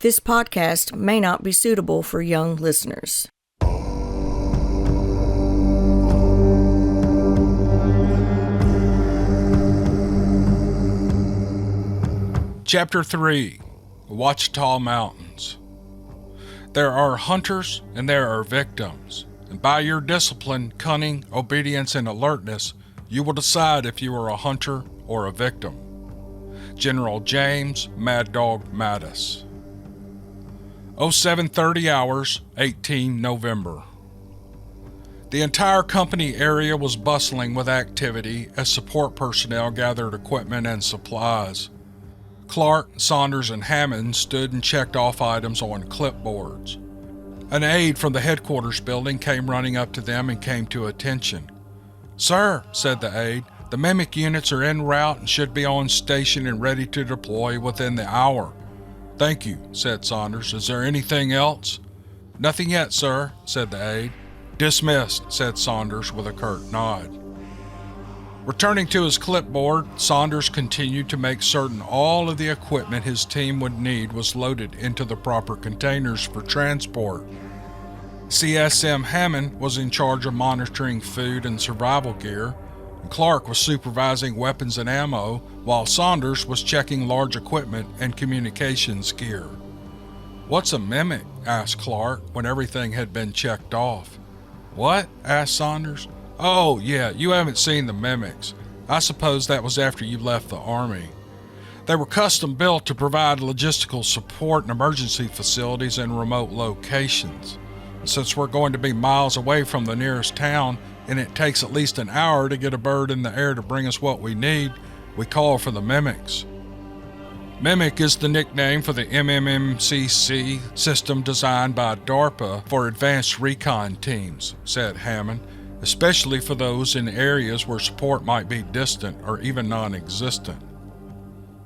This podcast may not be suitable for young listeners. Chapter 3, Ouachita Mountains. There are hunters and there are victims, and by your discipline, cunning, obedience, and alertness, you will decide if you are a hunter or a victim. General James Mad Dog Mattis. 0730 hours, 18 November. The entire company area was bustling with activity as support personnel gathered equipment and supplies. Clark, Saunders, and Hammond stood and checked off items on clipboards. An aide from the headquarters building came running up to them and came to attention. "Sir," said the aide, "the Mimic units are en route and should be on station and ready to deploy within the hour." "Thank you," said Saunders. "Is there anything else?" "Nothing yet, sir," said the aide. "Dismissed," said Saunders with a curt nod. Returning to his clipboard, Saunders continued to make certain all of the equipment his team would need was loaded into the proper containers for transport. CSM Hammond was in charge of monitoring food and survival gear, and Clark was supervising weapons and ammo, while Saunders was checking large equipment and communications gear. "What's a mimic?" asked Clark when everything had been checked off. "What?" asked Saunders. "Oh, yeah, you haven't seen the mimics. I suppose that was after you left the Army. They were custom built to provide logistical support in emergency facilities and remote locations. Since we're going to be miles away from the nearest town, and it takes at least an hour to get a bird in the air to bring us what we need, we call for the mimics." Mimic is the nickname for the MMMCC system designed by DARPA for advanced recon teams, said Hammond, especially for those in areas where support might be distant or even non-existent.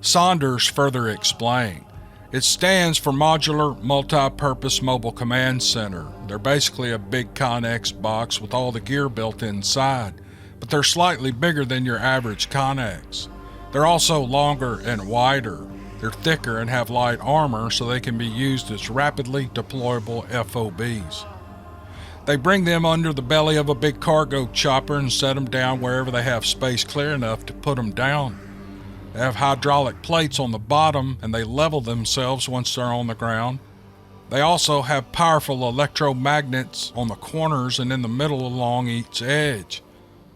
Saunders further explained, "It stands for Modular Multi-Purpose Mobile Command Center. They're basically a big Connex box with all the gear built inside, but they're slightly bigger than your average Connex. They're also longer and wider. They're thicker and have light armor so they can be used as rapidly deployable FOBs. They bring them under the belly of a big cargo chopper and set them down wherever they have space clear enough to put them down. They have hydraulic plates on the bottom and they level themselves once they're on the ground. They also have powerful electromagnets on the corners and in the middle along each edge.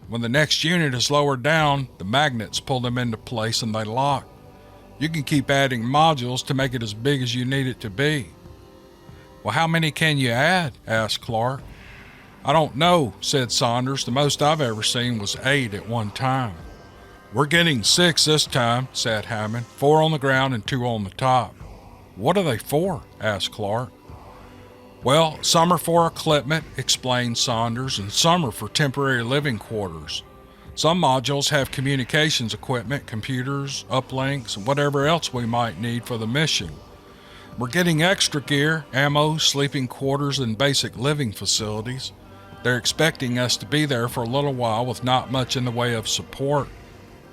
When the next unit is lowered down, the magnets pull them into place and they lock. You can keep adding modules to make it as big as you need it to be." "Well, how many can you add?" asked Clark. "I don't know," said Saunders. "The most I've ever seen was 8 at one time." "We're getting 6 this time," said Hammond. 4 on the ground and 2 on the top." "What are they for?" asked Clark. "Well, some are for equipment," explained Saunders, "and some are for temporary living quarters. Some modules have communications equipment, computers, uplinks, and whatever else we might need for the mission. We're getting extra gear, ammo, sleeping quarters, and basic living facilities. They're expecting us to be there for a little while with not much in the way of support.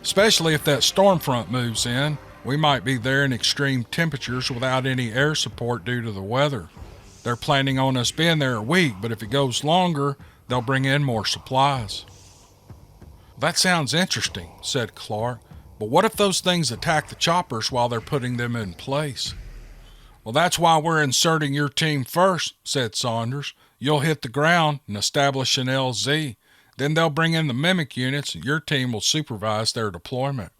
Especially if that storm front moves in, we might be there in extreme temperatures without any air support due to the weather. They're planning on us being there a week, but if it goes longer, they'll bring in more supplies." "That sounds interesting," said Clark, "but what if those things attack the choppers while they're putting them in place?" "Well, that's why we're inserting your team first," said Saunders. "You'll hit the ground and establish an LZ. Then they'll bring in the Mimic units and your team will supervise their deployment."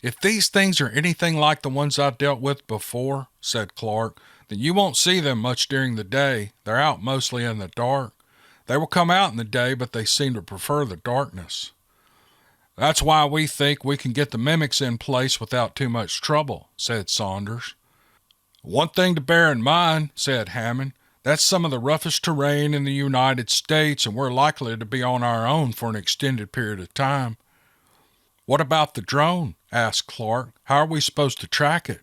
"If these things are anything like the ones I've dealt with before," said Clark, "then you won't see them much during the day. They're out mostly in the dark. They will come out in the day, but they seem to prefer the darkness." "That's why we think we can get the Mimics in place without too much trouble," said Saunders. "One thing to bear in mind," said Hammond, "that's some of the roughest terrain in the United States, and we're likely to be on our own for an extended period of time." "What about the drone?" asked Clark. "How are we supposed to track it?"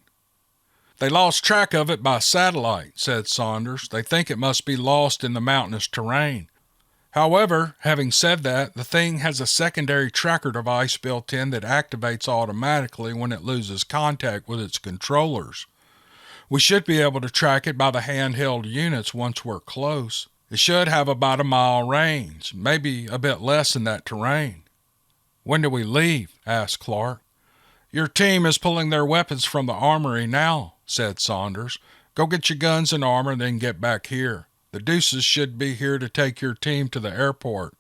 "They lost track of it by satellite," said Saunders. "They think it must be lost in the mountainous terrain. However, having said that, the thing has a secondary tracker device built in that activates automatically when it loses contact with its controllers. We should be able to track it by the handheld units once we're close. It should have about a mile range, maybe a bit less in that terrain. When do we leave? Asked Clark. Your team is pulling their weapons from the armory now, said Saunders. Go get your guns and armor, then get back here. The Deuces should be here to take your team to the airport.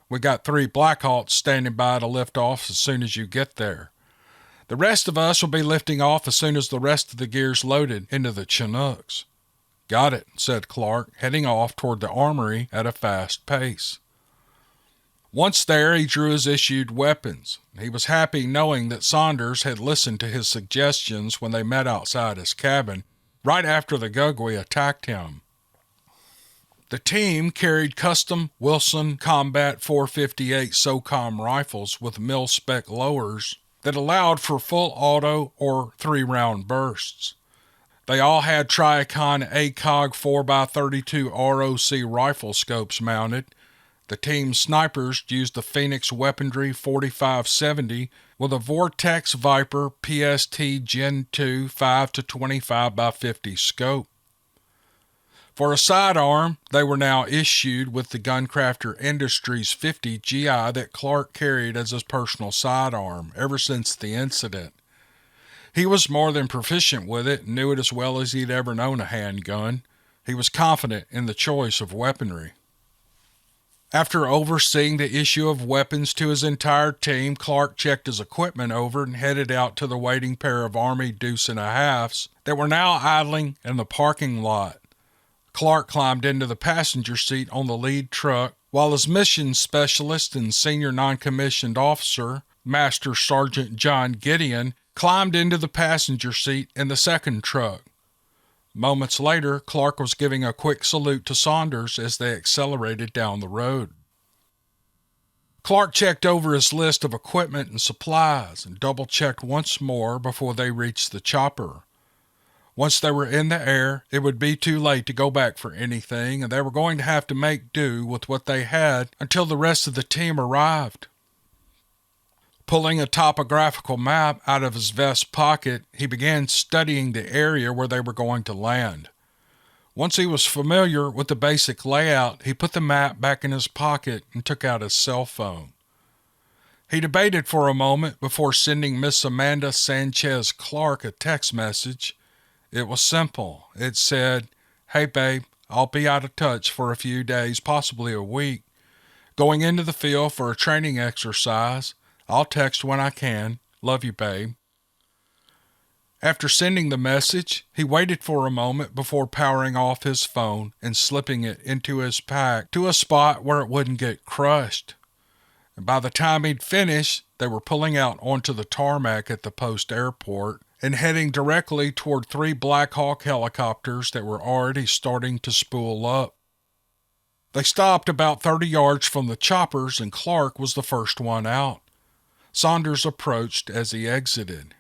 We got 3 Blackhawks standing by to lift off as soon as you get there. The rest of us will be lifting off as soon as the rest of the gear's loaded into the Chinooks. Got it, said Clark, heading off toward the armory at a fast pace. Once there, he drew his issued weapons. He was happy knowing that Saunders had listened to his suggestions when they met outside his cabin, right after the Gugwe attacked him. The team carried custom Wilson Combat 458 SOCOM rifles with mil-spec lowers that allowed for full auto or 3-round bursts. They all had Triacon ACOG 4x32 ROC rifle scopes mounted. The team's snipers used the Phoenix Weaponry 4570 with a Vortex Viper PST Gen 2 5-25x50 scope. For a sidearm, they were now issued with the Guncrafter Industries 50 GI that Clark carried as his personal sidearm ever since the incident. He was more than proficient with it and knew it as well as he'd ever known a handgun. He was confident in the choice of weaponry. After overseeing the issue of weapons to his entire team, Clark checked his equipment over and headed out to the waiting pair of Army deuce-and-a-halfs that were now idling in the parking lot. Clark climbed into the passenger seat on the lead truck, while his mission specialist and senior non-commissioned officer, Master Sergeant John Gideon, climbed into the passenger seat in the second truck. Moments later, Clark was giving a quick salute to Saunders as they accelerated down the road. Clark checked over his list of equipment and supplies and double-checked once more before they reached the chopper. Once they were in the air, it would be too late to go back for anything, and they were going to have to make do with what they had until the rest of the team arrived. Pulling a topographical map out of his vest pocket, he began studying the area where they were going to land. Once he was familiar with the basic layout, he put the map back in his pocket and took out his cell phone. He debated for a moment before sending Miss Amanda Sanchez Clark a text message. It was simple. It said, "Hey babe, I'll be out of touch for a few days, possibly a week. Going into the field for a training exercise. I'll text when I can. Love you, babe." After sending the message, he waited for a moment before powering off his phone and slipping it into his pack to a spot where it wouldn't get crushed. And by the time he'd finished, they were pulling out onto the tarmac at the post airport and heading directly toward 3 Black Hawk helicopters that were already starting to spool up. They stopped about 30 yards from the choppers, and Clark was the first one out. Saunders approached as he exited.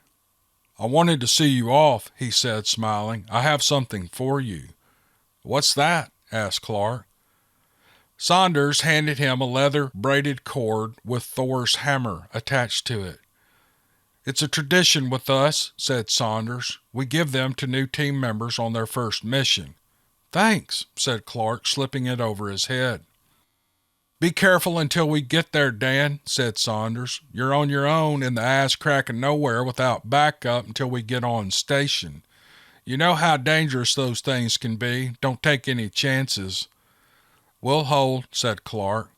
"I wanted to see you off," he said, smiling. "I have something for you." "What's that?" asked Clark. Saunders handed him a leather braided cord with Thor's hammer attached to it. "It's a tradition with us," said Saunders. "We give them to new team members on their first mission." "Thanks," said Clark, slipping it over his head. "Be careful until we get there, Dan," said Saunders. "You're on your own in the ass-crack of nowhere without backup until we get on station. You know how dangerous those things can be. Don't take any chances." "We'll hold," said Clark.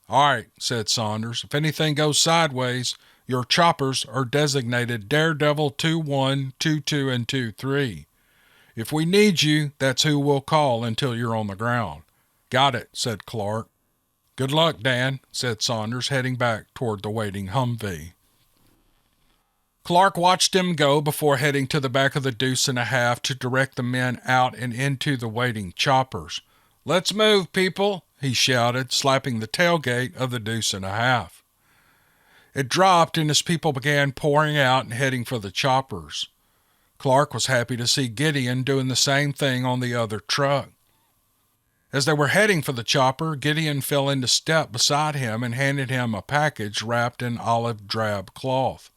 "All right," said Saunders. "If anything goes sideways, your choppers are designated Daredevil 2-1, 2-2, and 2-3. If we need you, that's who we'll call until you're on the ground." "Got it," said Clark. "Good luck, Dan," said Saunders, heading back toward the waiting Humvee. Clark watched him go before heading to the back of the deuce-and-a-half to direct the men out and into the waiting choppers. "Let's move, people," he shouted, slapping the tailgate of the deuce-and-a-half. It dropped, and his people began pouring out and heading for the choppers. Clark was happy to see Gideon doing the same thing on the other truck. As they were heading for the chopper, Gideon fell into step beside him and handed him a package wrapped in olive drab cloth.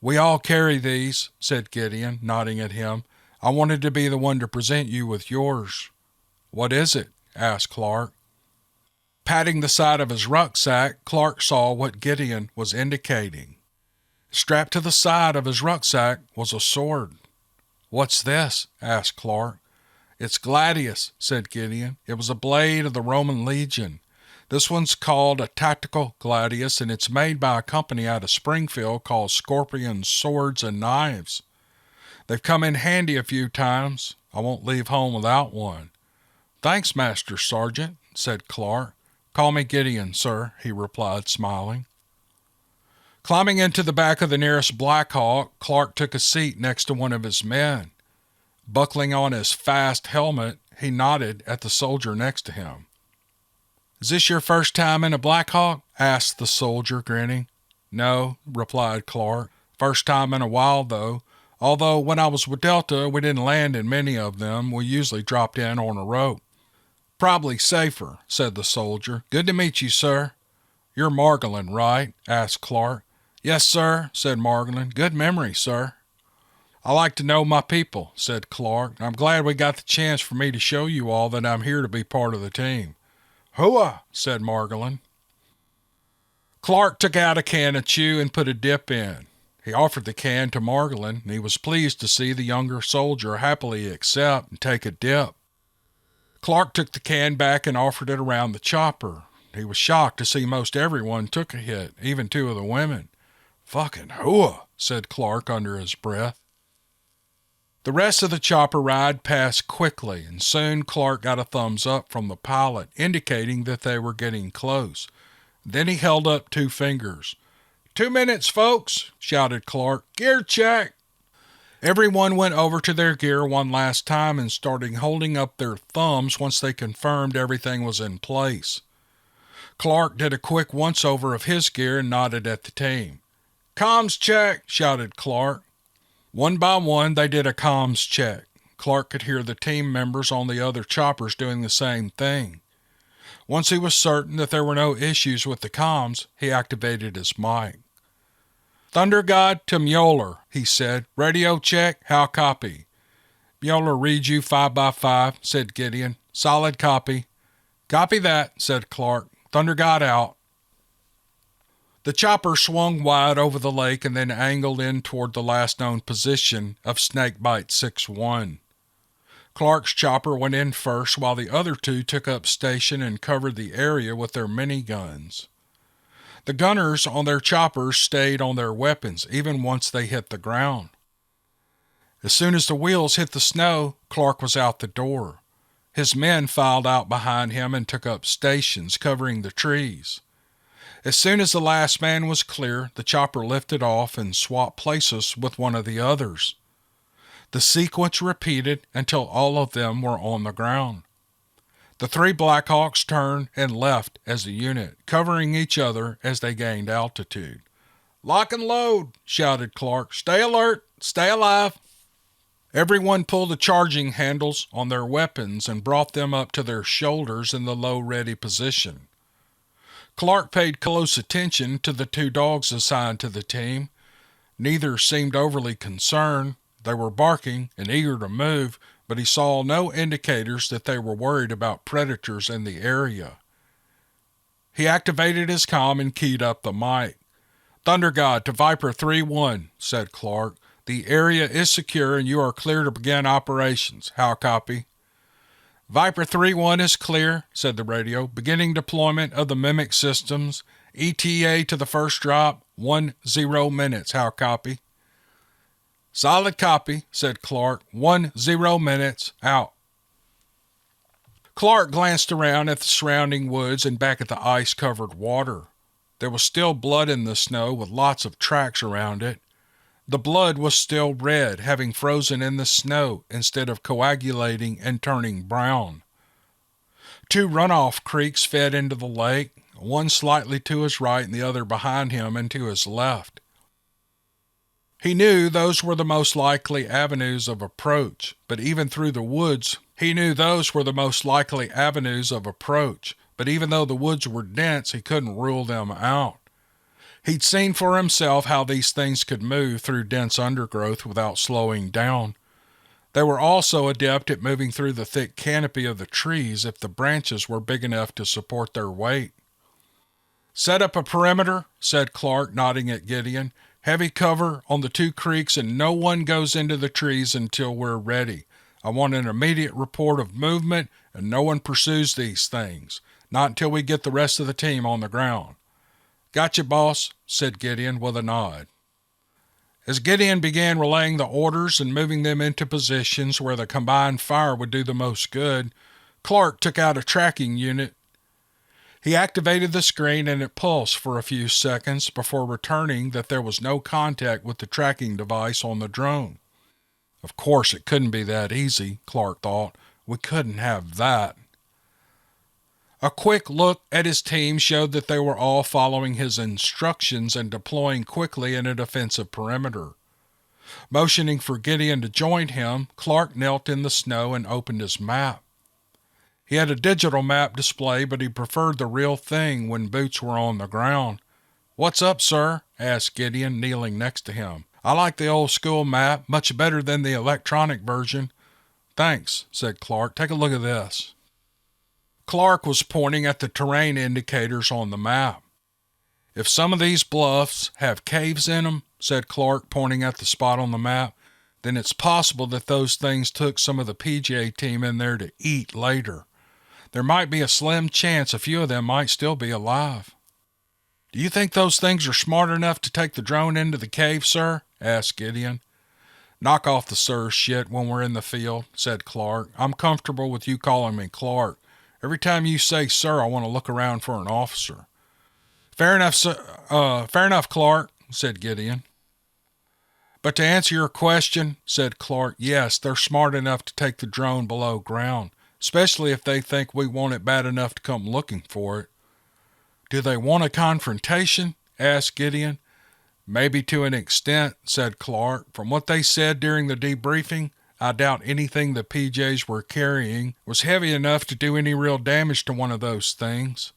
"We all carry these," said Gideon, nodding at him. I wanted to be the one to present you with yours." "What is it?" asked Clark. Patting the side of his rucksack, Clark saw what Gideon was indicating. Strapped to the side of his rucksack was a sword. "What's this?" asked Clark. "It's Gladius," said Gideon. "It was a blade of the Roman Legion. This one's called a tactical gladius, and it's made by a company out of Springfield called Scorpion Swords and Knives. They've come in handy a few times. I won't leave home without one." "Thanks, Master Sergeant," said Clark. "Call me Gideon, sir," he replied, smiling. Climbing into the back of the nearest Blackhawk, Clark took a seat next to one of his men. Buckling on his fast helmet, he nodded at the soldier next to him. "Is this your first time in a Blackhawk?" asked the soldier, grinning. "No," replied Clark. "First time in a while, though. Although when I was with Delta, we didn't land in many of them. We usually dropped in on a rope." "Probably safer," said the soldier. "Good to meet you, sir." "You're Margolin, right?" asked Clark. "Yes, sir," said Margolin. "Good memory, sir." "I like to know my people," said Clark. "I'm glad we got the chance for me to show you all that I'm here to be part of the team." "Hooah," said Margolin. Clark took out a can of chew and put a dip in. He offered the can to Margolin, and he was pleased to see the younger soldier happily accept and take a dip. Clark took the can back and offered it around the chopper. He was shocked to see most everyone took a hit, even two of the women. "Fucking hooah," said Clark under his breath. The rest of the chopper ride passed quickly, and soon Clark got a thumbs up from the pilot, indicating that they were getting close. Then he held up 2 fingers. 2 minutes, folks," shouted Clark. "Gear check." Everyone went over to their gear one last time and started holding up their thumbs once they confirmed everything was in place. Clark did a quick once-over of his gear and nodded at the team. "Comms check," shouted Clark. One by one, they did a comms check. Clark could hear the team members on the other choppers doing the same thing. Once he was certain that there were no issues with the comms, he activated his mic. "Thunder God to Yole," he said. "Radio check, how copy?" "Yole reads you 5x5, said Gideon. "Solid copy." "Copy that," said Clark. "Thunder God out." The chopper swung wide over the lake and then angled in toward the last known position of Snakebite 6-1. Clark's chopper went in first while the other 2 took up station and covered the area with their miniguns. The gunners on their choppers stayed on their weapons even once they hit the ground. As soon as the wheels hit the snow, Clark was out the door. His men filed out behind him and took up stations covering the trees. As soon as the last man was clear, the chopper lifted off and swapped places with one of the others. The sequence repeated until all of them were on the ground. The 3 Blackhawks turned and left as a unit, covering each other as they gained altitude. "Lock and load," shouted Clark. "Stay alert, stay alive." Everyone pulled the charging handles on their weapons and brought them up to their shoulders in the low ready position. Clark paid close attention to the 2 dogs assigned to the team. Neither seemed overly concerned. They were barking and eager to move, but he saw no indicators that they were worried about predators in the area. He activated his comm and keyed up the mic. "Thunder God to Viper 3-1, said Clark. "The area is secure and you are clear to begin operations. How copy?" "Viper 3-1 is clear," said the radio. "Beginning deployment of the Mimic systems. ETA to the first drop, 10 minutes. How copy?" "Solid copy," said Clark. 10 minutes. Out." Clark glanced around at the surrounding woods and back at the ice-covered water. There was still blood in the snow with lots of tracks around it. The blood was still red, having frozen in the snow instead of coagulating and turning brown. 2 runoff creeks fed into the lake, one slightly to his right and the other behind him and to his left. He knew those were the most likely avenues of approach, but even though the woods were dense, he couldn't rule them out. He'd seen for himself how these things could move through dense undergrowth without slowing down. They were also adept at moving through the thick canopy of the trees if the branches were big enough to support their weight. "Set up a perimeter," said Clark, nodding at Gideon. "Heavy cover on the 2 creeks and no one goes into the trees until we're ready. I want an immediate report of movement and no one pursues these things. Not until we get the rest of the team on the ground." "Gotcha, boss," said Gideon with a nod. As Gideon began relaying the orders and moving them into positions where the combined fire would do the most good, Clark took out a tracking unit. He activated the screen and it pulsed for a few seconds before returning that there was no contact with the tracking device on the drone. Of course, it couldn't be that easy, Clark thought. We couldn't have that. A quick look at his team showed that they were all following his instructions and deploying quickly in a defensive perimeter. Motioning for Gideon to join him, Clark knelt in the snow and opened his map. He had a digital map display, but he preferred the real thing when boots were on the ground. "What's up, sir?" asked Gideon, kneeling next to him. "I like the old school map, much better than the electronic version." "Thanks," said Clark. "Take a look at this." Clark was pointing at the terrain indicators on the map. "If some of these bluffs have caves in them," said Clark, pointing at the spot on the map, "then it's possible that those things took some of the PJ team in there to eat later. There might be a slim chance a few of them might still be alive." "Do you think those things are smart enough to take the drone into the cave, sir?" asked Gideon. "Knock off the sir shit when we're in the field," said Clark. "I'm comfortable with you calling me Clark. Every time you say sir, I want to look around for an officer." Fair enough, Clark," said Gideon. "But to answer your question," said Clark, "yes, they're smart enough to take the drone below ground, especially if they think we want it bad enough to come looking for it." "Do they want a confrontation?" asked Gideon. "Maybe to an extent," said Clark. "From what they said during the debriefing, I doubt anything the PJs were carrying was heavy enough to do any real damage to one of those things.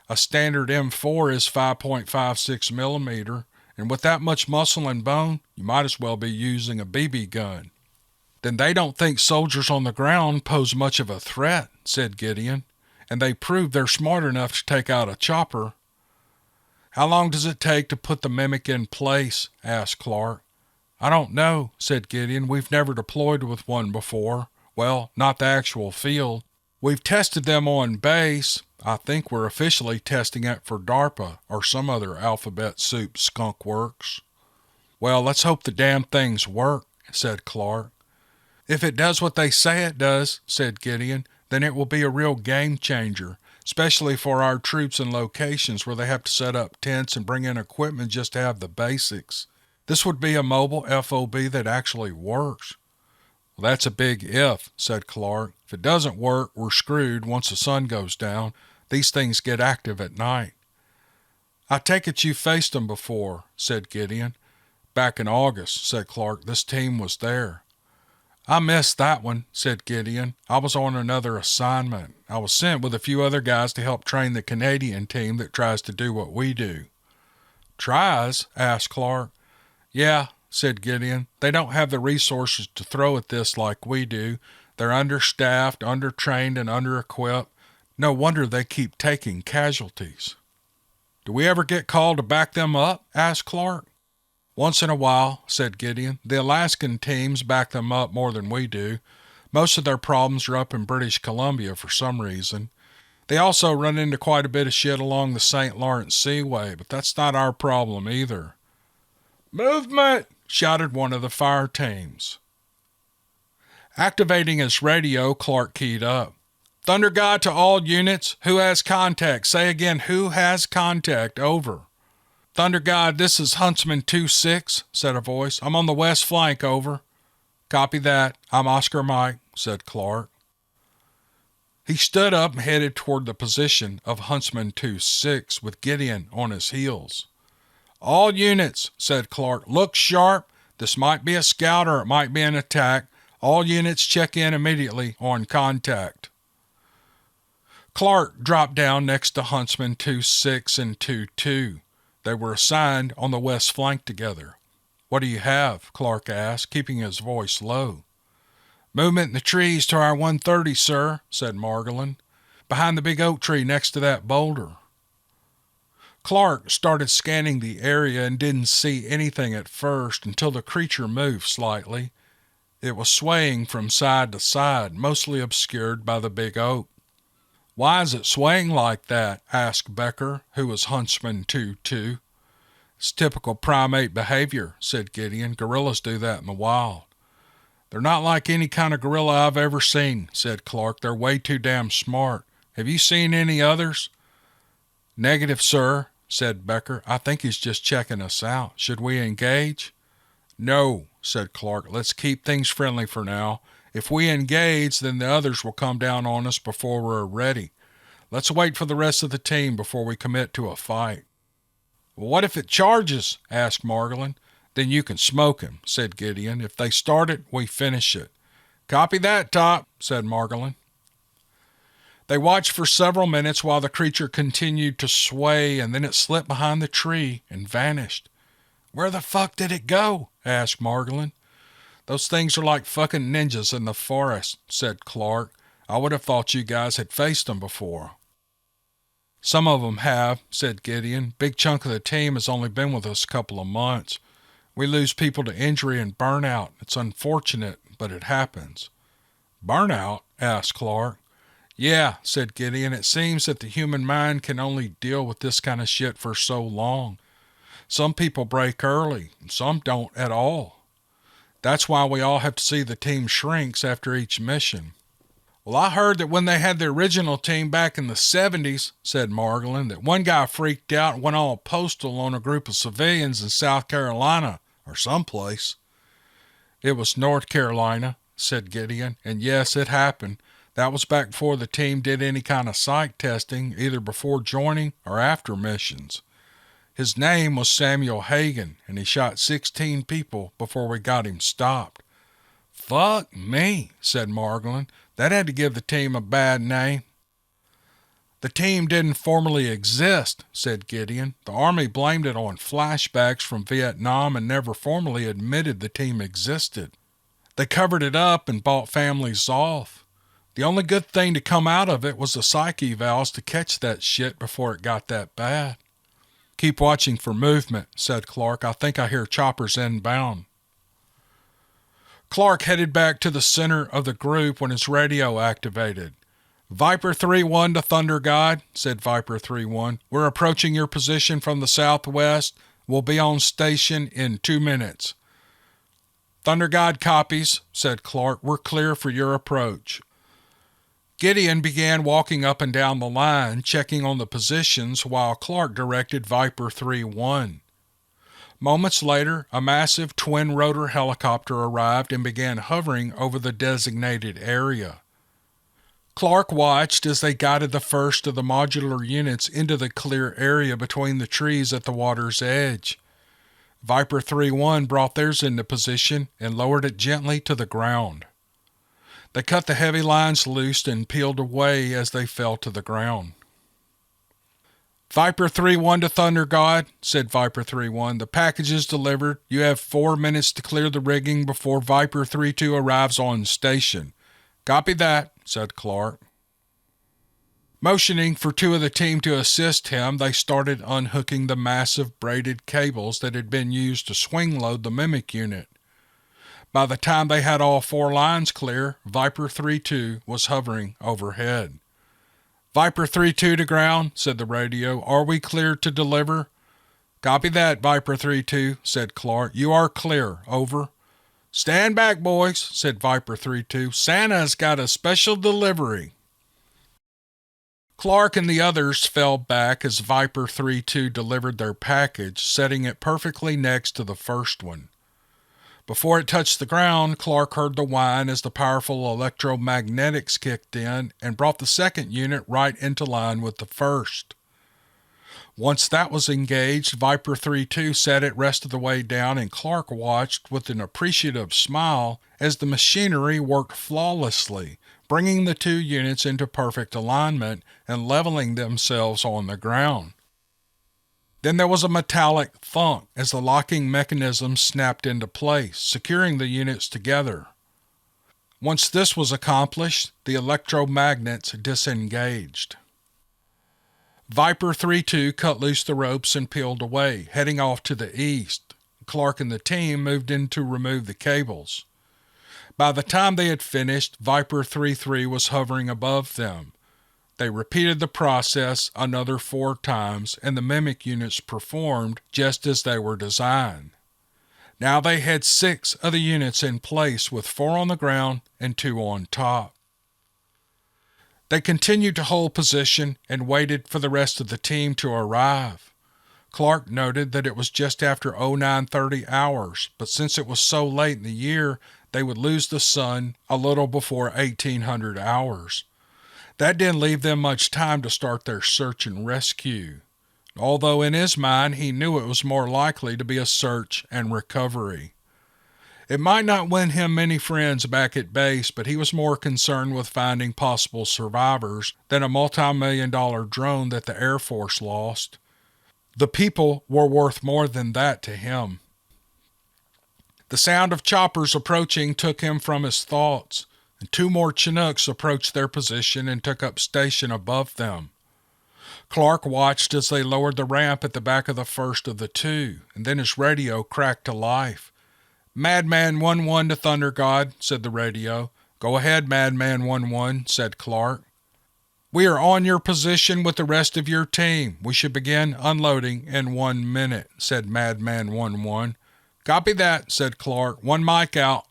A standard M4 is 5.56 millimeter, and with that much muscle and bone, you might as well be using a BB gun." "Then they don't think soldiers on the ground pose much of a threat," said Gideon, "and they proved they're smart enough to take out a chopper." "How long does it take to put the Mimic in place?" asked Clark. "I don't know," said Gideon. "We've never deployed with one before. Well, not the actual field. We've tested them on base. I think we're officially testing it for DARPA or some other alphabet soup skunk works." "Well, let's hope the damn things work," said Clark. "If it does what they say it does," said Gideon, "then it will be a real game changer, especially for our troops in locations where they have to set up tents and bring in equipment just to have the basics. This would be a mobile FOB that actually works." "Well, that's a big if," said Clark. "If it doesn't work, we're screwed once the sun goes down. These things get active at night." "I take it you faced them before," said Gideon. "Back in August," said Clark. "This team was there." "I missed that one," said Gideon. "I was on another assignment. I was sent with a few other guys to help train the Canadian team that tries to do what we do." "Tries?" asked Clark. "Yeah," said Gideon. "They don't have the resources to throw at this like we do. They're understaffed, undertrained, and under-equipped. No wonder they keep taking casualties." "Do we ever get called to back them up?" asked Clark. "Once in a while," said Gideon. "The Alaskan teams back them up more than we do. Most of their problems are up in British Columbia for some reason. They also run into quite a bit of shit along the St. Lawrence Seaway, but that's not our problem either." "Movement!" shouted one of the fire teams. Activating his radio, Clark keyed up. "Thunder God to all units. Who has contact? Say again, who has contact? Over." "Thunder God, this is Huntsman 2-6, said a voice. "I'm on the west flank, over." "Copy that. I'm Oscar Mike," said Clark. He stood up and headed toward the position of Huntsman 2-6 with Gideon on his heels. "All units," said Clark, "look sharp. This might be a scout or it might be an attack. All units check in immediately on contact." Clark dropped down next to Huntsman 2-6 and 2-2. They were assigned on the west flank together. "What do you have?" Clark asked, keeping his voice low. Movement in the trees to our 130, sir, said Margolin. Behind the big oak tree next to that boulder. Clark started scanning the area and didn't see anything at first until the creature moved slightly. It was swaying from side to side, mostly obscured by the big oak. Why is it swaying like that? Asked Becker, who was Huntsman 2-2. It's typical primate behavior, said Gideon. Gorillas do that in the wild. They're not like any kind of gorilla I've ever seen, said Clark. They're way too damn smart. Have you seen any others? Negative, sir, said Becker. I think he's just checking us out. Should we engage? No, said Clark. Let's keep things friendly for now. If we engage, then the others will come down on us before we're ready. Let's wait for the rest of the team before we commit to a fight. Well, what if it charges? Asked Margolin. Then you can smoke him, said Gideon. If they start it, we finish it. Copy that, Top, said Margolin. They watched for several minutes while the creature continued to sway, and then it slipped behind the tree and vanished. Where the fuck did it go? Asked Margolin. Those things are like fucking ninjas in the forest, said Clark. I would have thought you guys had faced them before. Some of them have, said Gideon. Big chunk of the team has only been with us a couple of months. We lose people to injury and burnout. It's unfortunate, but it happens. Burnout? Asked Clark. Yeah, said Gideon. It seems that the human mind can only deal with this kind of shit for so long. Some people break early, and some don't at all. That's why we all have to see the team shrinks after each mission. Well, I heard that when they had the original team back in the 70s, said Margolin, that one guy freaked out and went all postal on a group of civilians in South Carolina or someplace. It was North Carolina, said Gideon, and yes, it happened. That was back before the team did any kind of psych testing, either before joining or after missions. His name was Samuel Hagen, and he shot 16 people before we got him stopped. Fuck me, said Margolin. That had to give the team a bad name. The team didn't formally exist, said Gideon. The Army blamed it on flashbacks from Vietnam and never formally admitted the team existed. They covered it up and bought families off. The only good thing to come out of it was the psych evals to catch that shit before it got that bad. Keep watching for movement, said Clark. I think I hear choppers inbound. Clark headed back to the center of the group when his radio activated. Viper 3-1 to Thunder God, said Viper 3-1. We're approaching your position from the southwest. We'll be on station in 2 minutes. Thunder God copies, said Clark. We're clear for your approach. Gideon began walking up and down the line, checking on the positions while Clark directed Viper 3-1. Moments later, a massive twin-rotor helicopter arrived and began hovering over the designated area. Clark watched as they guided the first of the modular units into the clear area between the trees at the water's edge. Viper 3-1 brought theirs into position and lowered it gently to the ground. They cut the heavy lines loose and peeled away as they fell to the ground. Viper 3-1 to Thunder God, said Viper 3-1. The package is delivered. You have 4 minutes to clear the rigging before Viper 3-2 arrives on station. Copy that, said Clark. Motioning for 2 of the team to assist him, they started unhooking the massive braided cables that had been used to swing-load the Mimic unit. By the time they had all 4 lines clear, Viper 3-2 was hovering overhead. Viper 3-2 to ground, said the radio. Are we clear to deliver? Copy that, Viper 3-2, said Clark. You are clear. Over. Stand back, boys, said Viper 3-2. Santa's got a special delivery. Clark and the others fell back as Viper 3-2 delivered their package, setting it perfectly next to the first one. Before it touched the ground, Clark heard the whine as the powerful electromagnetics kicked in and brought the second unit right into line with the first. Once that was engaged, Viper 3-2 sat it rest of the way down, and Clark watched with an appreciative smile as the machinery worked flawlessly, bringing the 2 units into perfect alignment and leveling themselves on the ground. Then there was a metallic thunk as the locking mechanism snapped into place, securing the units together. Once this was accomplished, the electromagnets disengaged. Viper 3-2 cut loose the ropes and peeled away, heading off to the east. Clark and the team moved in to remove the cables. By the time they had finished, Viper 3-3 was hovering above them. They repeated the process another 4 times, and the Mimic units performed just as they were designed. Now they had 6 of the units in place, with 4 on the ground and 2 on top. They continued to hold position and waited for the rest of the team to arrive. Clark noted that it was just after 0930 hours, but since it was so late in the year, they would lose the sun a little before 1800 hours. That didn't leave them much time to start their search and rescue, although in his mind he knew it was more likely to be a search and recovery. It might not win him many friends back at base, but he was more concerned with finding possible survivors than a multi-million-dollar drone that the Air Force lost. The people were worth more than that to him. The sound of choppers approaching took him from his thoughts, and 2 more Chinooks approached their position and took up station above them. Clark watched as they lowered the ramp at the back of the first of the 2, and then his radio cracked to life. "Madman 1-1 to Thunder God," said the radio. "Go ahead, Madman 1-1, said Clark. "We are on your position with the rest of your team. We should begin unloading in 1 minute, said Madman 1-1. "Copy that," said Clark. "One mic out."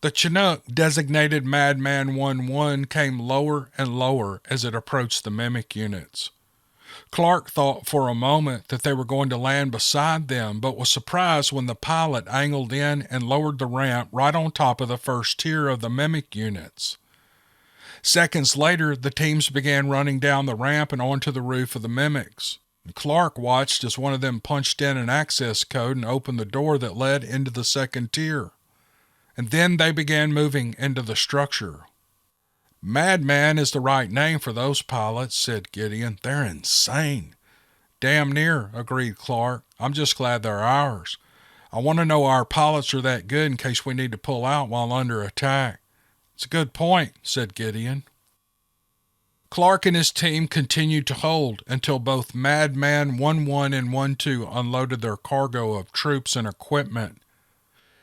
The Chinook, designated Madman 1-1, came lower and lower as it approached the Mimic units. Clark thought for a moment that they were going to land beside them, but was surprised when the pilot angled in and lowered the ramp right on top of the first tier of the Mimic units. Seconds later, the teams began running down the ramp and onto the roof of the Mimics. Clark watched as one of them punched in an access code and opened the door that led into the second tier. And then they began moving into the structure. "Madman is the right name for those pilots," said Gideon. "They're insane." "Damn near," agreed Clark. "I'm just glad they're ours. I want to know our pilots are that good in case we need to pull out while under attack." "It's a good point," said Gideon. Clark and his team continued to hold until both Madman 1-1 and 1-2 unloaded their cargo of troops and equipment.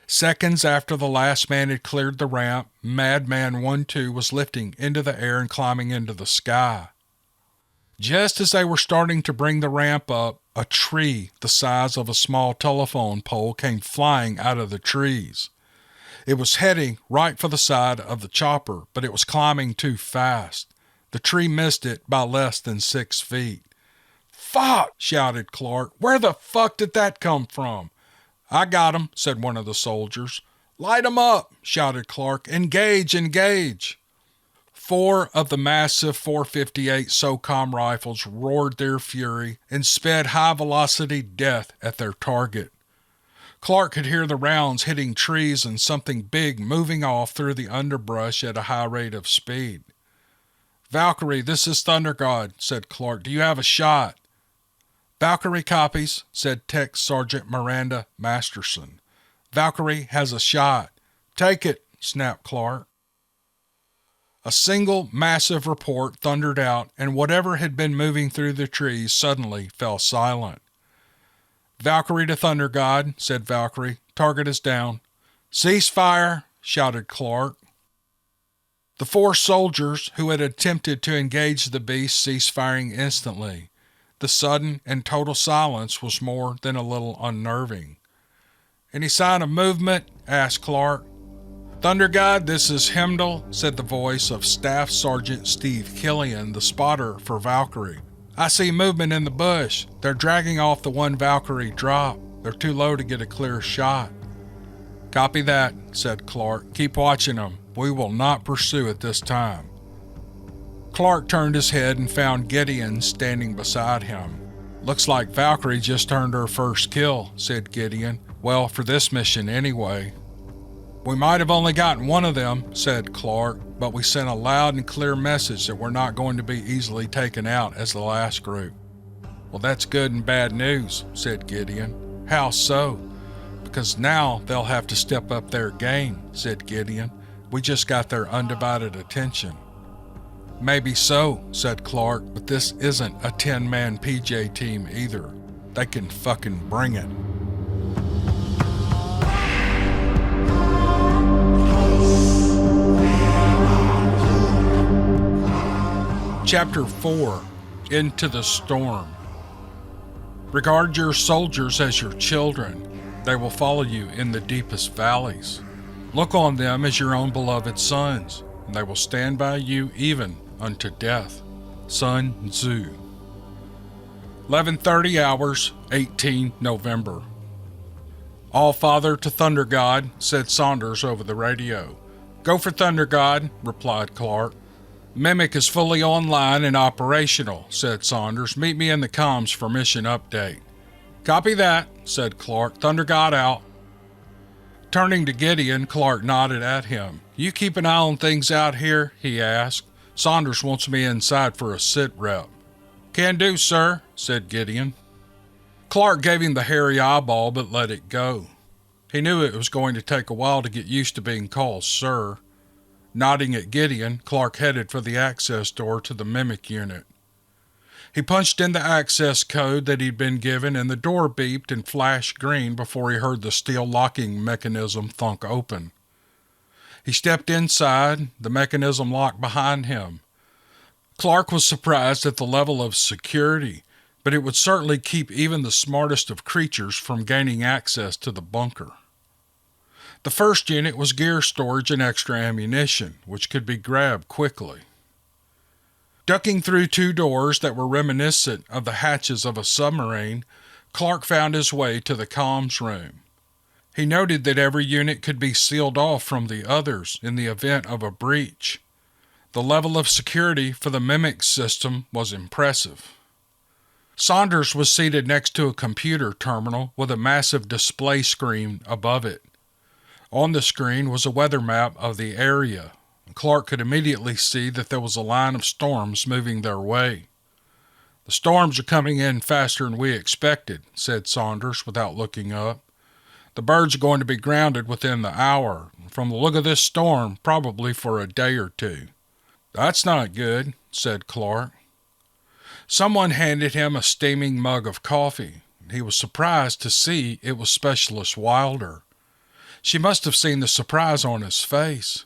Seconds after the last man had cleared the ramp, Madman 1-2 was lifting into the air and climbing into the sky. Just as they were starting to bring the ramp up, a tree the size of a small telephone pole came flying out of the trees. It was heading right for the side of the chopper, but it was climbing too fast. The tree missed it by less than 6 feet. "Fuck!" shouted Clark. "Where the fuck did that come from?" "I got him," said one of the soldiers. "Light 'em up!" shouted Clark. "Engage! Engage!" 4 of the massive 458 SOCOM rifles roared their fury and sped high-velocity death at their target. Clark could hear the rounds hitting trees and something big moving off through the underbrush at a high rate of speed. "Valkyrie, this is Thunder God," said Clark. "Do you have a shot?" "Valkyrie copies," said Tech Sergeant Miranda Masterson. "Valkyrie has a shot." "Take it," snapped Clark. A single massive report thundered out, and whatever had been moving through the trees suddenly fell silent. "Valkyrie to Thunder God," said Valkyrie. "Target is down." "Cease fire," shouted Clark. The 4 soldiers who had attempted to engage the beast ceased firing instantly. The sudden and total silence was more than a little unnerving. "Any sign of movement?" asked Clark. "Thunder God, this is Hemdall," said the voice of Staff Sergeant Steve Killian, the spotter for Valkyrie. "I see movement in the bush. They're dragging off the one Valkyrie dropped. They're too low to get a clear shot." "Copy that," said Clark. "Keep watching them. We will not pursue at this time." Clark turned his head and found Gideon standing beside him. "Looks like Valkyrie just earned her first kill," said Gideon. "Well, for this mission anyway." "We might have only gotten one of them," said Clark, "but we sent a loud and clear message that we're not going to be easily taken out as the last group." "Well, that's good and bad news," said Gideon. "How so?" because now they'll have to step up their game, said Gideon. We just got their undivided attention. Maybe so, said Clark, but this isn't a 10-man PJ team either. They can fucking bring it. Chapter 4, Into the Storm. Regard your soldiers as your children. They will follow you in the deepest valleys. Look on them as your own beloved sons, and they will stand by you even unto death. Sun Tzu. 11:30 hours, 18 November. All Father to Thunder God, said Saunders over the radio. Go for Thunder God, replied Clark. Mimic is fully online and operational, said Saunders. Meet me in the comms for mission update. Copy that, said Clark. Thunder God out. Turning to Gideon, Clark nodded at him. You keep an eye on things out here, he asked. Saunders wants me inside for a sit rep. Can do, sir, said Gideon. Clark gave him the hairy eyeball but let it go. He knew it was going to take a while to get used to being called sir. Nodding at Gideon, Clark headed for the access door to the Mimic unit. He punched in the access code that he'd been given, and the door beeped and flashed green before he heard the steel locking mechanism thunk open. He stepped inside, the mechanism locked behind him. Clark was surprised at the level of security, but it would certainly keep even the smartest of creatures from gaining access to the bunker. The first unit was gear storage and extra ammunition, which could be grabbed quickly. Ducking through two doors that were reminiscent of the hatches of a submarine, Clark found his way to the comms room. He noted that every unit could be sealed off from the others in the event of a breach. The level of security for the Mimic system was impressive. Saunders was seated next to a computer terminal with a massive display screen above it. On the screen was a weather map of the area. Clark could immediately see that there was a line of storms moving their way. The storms are coming in faster than we expected, said Saunders without looking up. The birds are going to be grounded within the hour. From the look of this storm, probably for a day or two. That's not good, said Clark. Someone handed him a steaming mug of coffee. He was surprised to see it was Specialist Wilder. She must have seen the surprise on his face.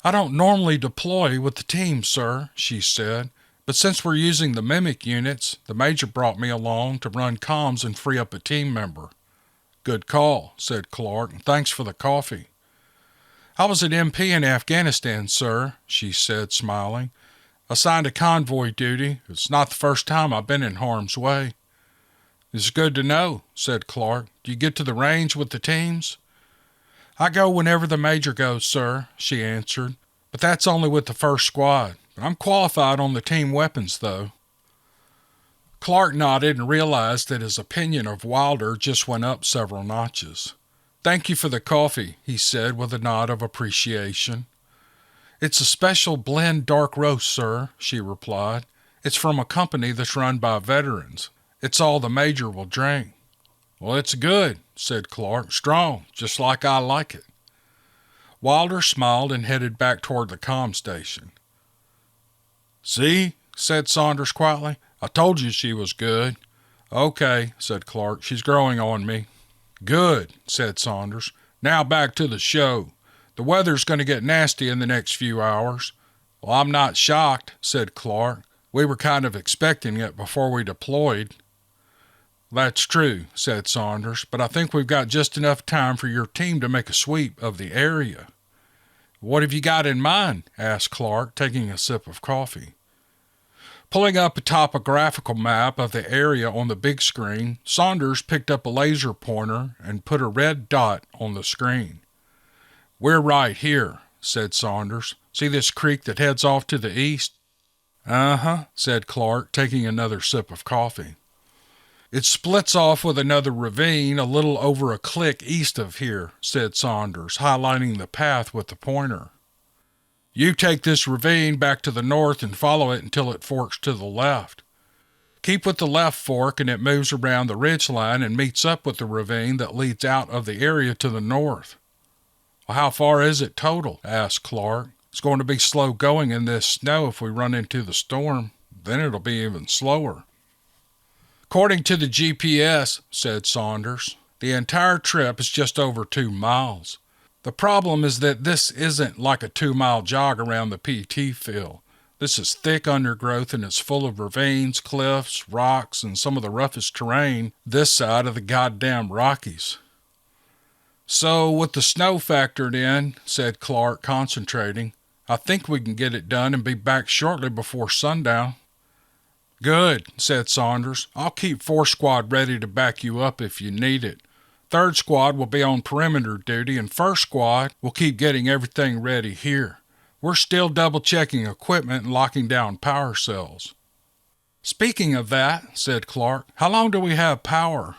I don't normally deploy with the team, sir, she said, but since we're using the Mimic units, the Major brought me along to run comms and free up a team member. Good call, said Clark, and thanks for the coffee. I was an MP in Afghanistan, sir, she said, smiling. Assigned to convoy duty. It's not the first time I've been in harm's way. It's good to know, said Clark. Do you get to the range with the teams? I go whenever the Major goes, sir, she answered, but that's only with the first squad. I'm qualified on the team weapons, though. Clark nodded and realized that his opinion of Wilder just went up several notches. Thank you for the coffee, he said with a nod of appreciation. It's a special blend dark roast, sir, she replied. It's from a company that's run by veterans. It's all the Major will drink. Well, it's good, said Clark. Strong, just like I like it. Wilder smiled and headed back toward the comm station. See, said Saunders quietly. I told you she was good. Okay, said Clark. She's growing on me. Good, said Saunders. Now back to the show. The weather's going to get nasty in the next few hours. Well, I'm not shocked, said Clark. We were kind of expecting it before we deployed. That's true, said Saunders, but I think we've got just enough time for your team to make a sweep of the area. What have you got in mind? Asked Clark, taking a sip of coffee. Pulling up a topographical map of the area on the big screen, Saunders picked up a laser pointer and put a red dot on the screen. We're right here, said Saunders. See this creek that heads off to the east? Uh-huh, said Clark, taking another sip of coffee. It splits off with another ravine a little over a click east of here, said Saunders, highlighting the path with the pointer. You take this ravine back to the north and follow it until it forks to the left. Keep with the left fork and it moves around the ridgeline and meets up with the ravine that leads out of the area to the north. Well, how far is it total? Asked Clark. It's going to be slow going in this snow if we run into the storm. Then it'll be even slower. According to the GPS, said Saunders, the entire trip is just over 2 miles. The problem is that this isn't like a 2-mile jog around the PT field. This is thick undergrowth and it's full of ravines, cliffs, rocks, and some of the roughest terrain this side of the goddamn Rockies. So, with the snow factored in, said Clark, concentrating, I think we can get it done and be back shortly before sundown. Good, said Saunders. I'll keep 4 Squad ready to back you up if you need it. 3rd Squad will be on perimeter duty, and 1st Squad will keep getting everything ready here. We're still double-checking equipment and locking down power cells. Speaking of that, said Clark, how long do we have power?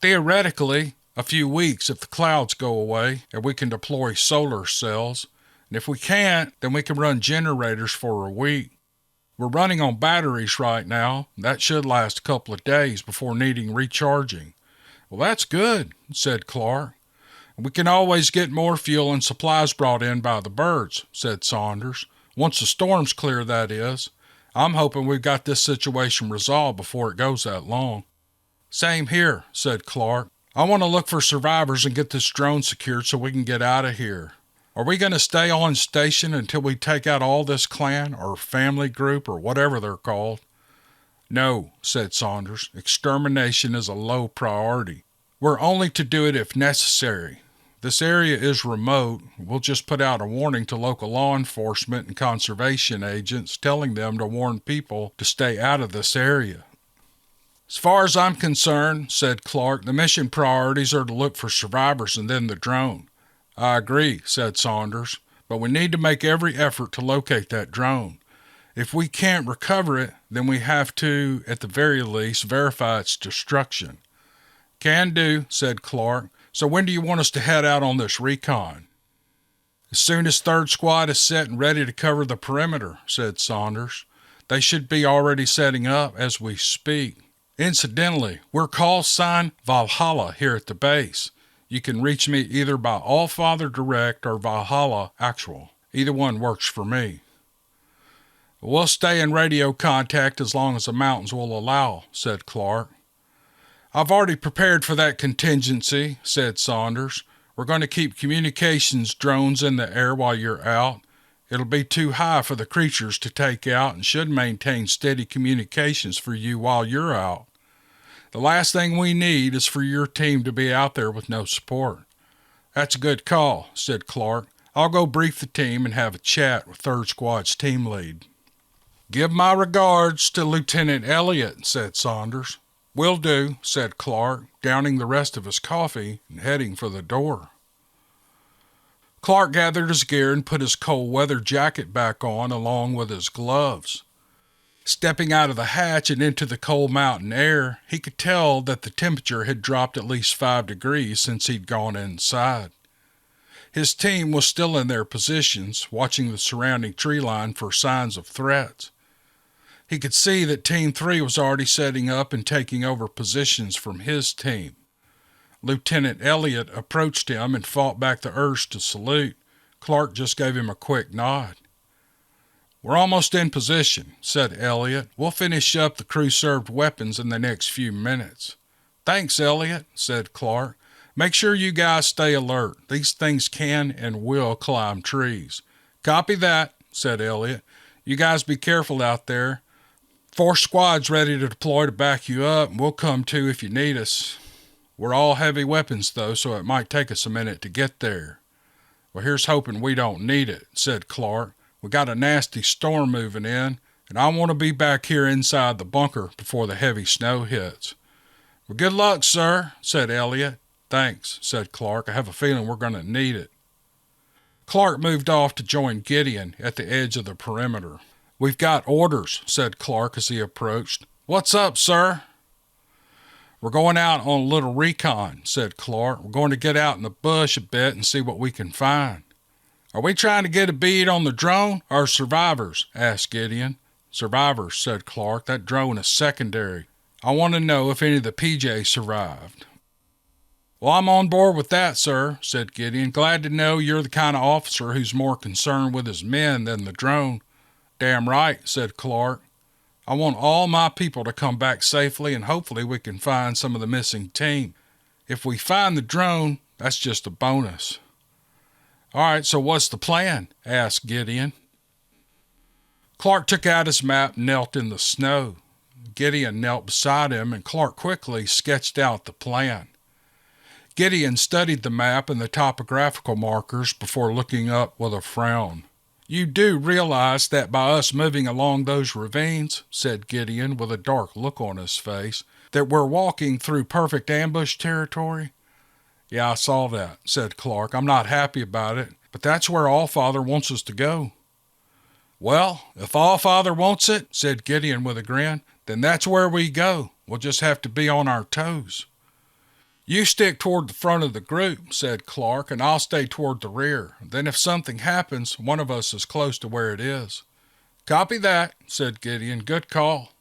Theoretically, a few weeks if the clouds go away and we can deploy solar cells. And if we can't, then we can run generators for a week. We're running on batteries right now. That should last a couple of days before needing recharging. Well, that's good, said Clark. We can always get more fuel and supplies brought in by the birds, said Saunders. Once the storm's clear, that is. I'm hoping we've got this situation resolved before it goes that long. Same here, said Clark. I want to look for survivors and get this drone secured so we can get out of here. Are we going to stay on station until we take out all this clan or family group or whatever they're called? No, said Saunders. Extermination is a low priority. We're only to do it if necessary. This area is remote. We'll just put out a warning to local law enforcement and conservation agents telling them to warn people to stay out of this area. As far as I'm concerned, said Clark, the mission priorities are to look for survivors and then the drone. I agree, said Saunders, but we need to make every effort to locate that drone. If we can't recover it, then we have to, at the very least, verify its destruction. Can do, said Clark. So when do you want us to head out on this recon? As soon as 3rd Squad is set and ready to cover the perimeter, said Saunders. They should be already setting up as we speak. Incidentally, we're call sign Valhalla here at the base. You can reach me either by Allfather Direct or Valhalla Actual. Either one works for me. We'll stay in radio contact as long as the mountains will allow, said Clark. I've already prepared for that contingency, said Saunders. We're going to keep communications drones in the air while you're out. It'll be too high for the creatures to take out and should maintain steady communications for you while you're out. The last thing we need is for your team to be out there with no support. That's a good call, said Clark. I'll go brief the team and have a chat with 3rd Squad's team lead. Give my regards to Lieutenant Elliott, said Saunders. Will do, said Clark, downing the rest of his coffee and heading for the door. Clark gathered his gear and put his cold weather jacket back on along with his gloves. Stepping out of the hatch and into the cold mountain air, he could tell that the temperature had dropped at least 5 degrees since he'd gone inside. His team was still in their positions, watching the surrounding tree line for signs of threats. He could see that Team 3 was already setting up and taking over positions from his team. Lieutenant Elliott approached him and fought back the urge to salute. Clark just gave him a quick nod. We're almost in position, said Elliott. We'll finish up the crew-served weapons in the next few minutes. Thanks, Elliott, said Clark. Make sure you guys stay alert. These things can and will climb trees. Copy that, said Elliott. You guys be careful out there. 4 squads ready to deploy to back you up, and we'll come too if you need us. We're all heavy weapons, though, so it might take us a minute to get there. Well, here's hoping we don't need it, said Clark. We got a nasty storm moving in, and I want to be back here inside the bunker before the heavy snow hits. Well, good luck, sir, said Elliott. Thanks, said Clark. I have a feeling we're going to need it. Clark moved off to join Gideon at the edge of the perimeter. We've got orders, said Clark as he approached. What's up, sir? We're going out on a little recon, said Clark. We're going to get out in the bush a bit and see what we can find. Are we trying to get a bead on the drone or survivors? Asked Gideon. Survivors, said Clark. That drone is secondary. I want to know if any of the PJs survived. Well, I'm on board with that, sir, said Gideon. Glad to know you're the kind of officer who's more concerned with his men than the drone. Damn right, said Clark. I want all my people to come back safely, and hopefully we can find some of the missing team. If we find the drone, that's just a bonus. All right, so what's the plan? Asked Gideon. Clark took out his map and knelt in the snow. Gideon knelt beside him, and Clark quickly sketched out the plan. Gideon studied the map and the topographical markers before looking up with a frown. You do realize that by us moving along those ravines, said Gideon with a dark look on his face, that we're walking through perfect ambush territory? Yeah, I saw that, said Clark. I'm not happy about it, but that's where Allfather wants us to go. Well, if Allfather wants it, said Gideon with a grin, then that's where we go. We'll just have to be on our toes. You stick toward the front of the group, said Clark, and I'll stay toward the rear. Then if something happens, one of us is close to where it is. Copy that, said Gideon. Good call.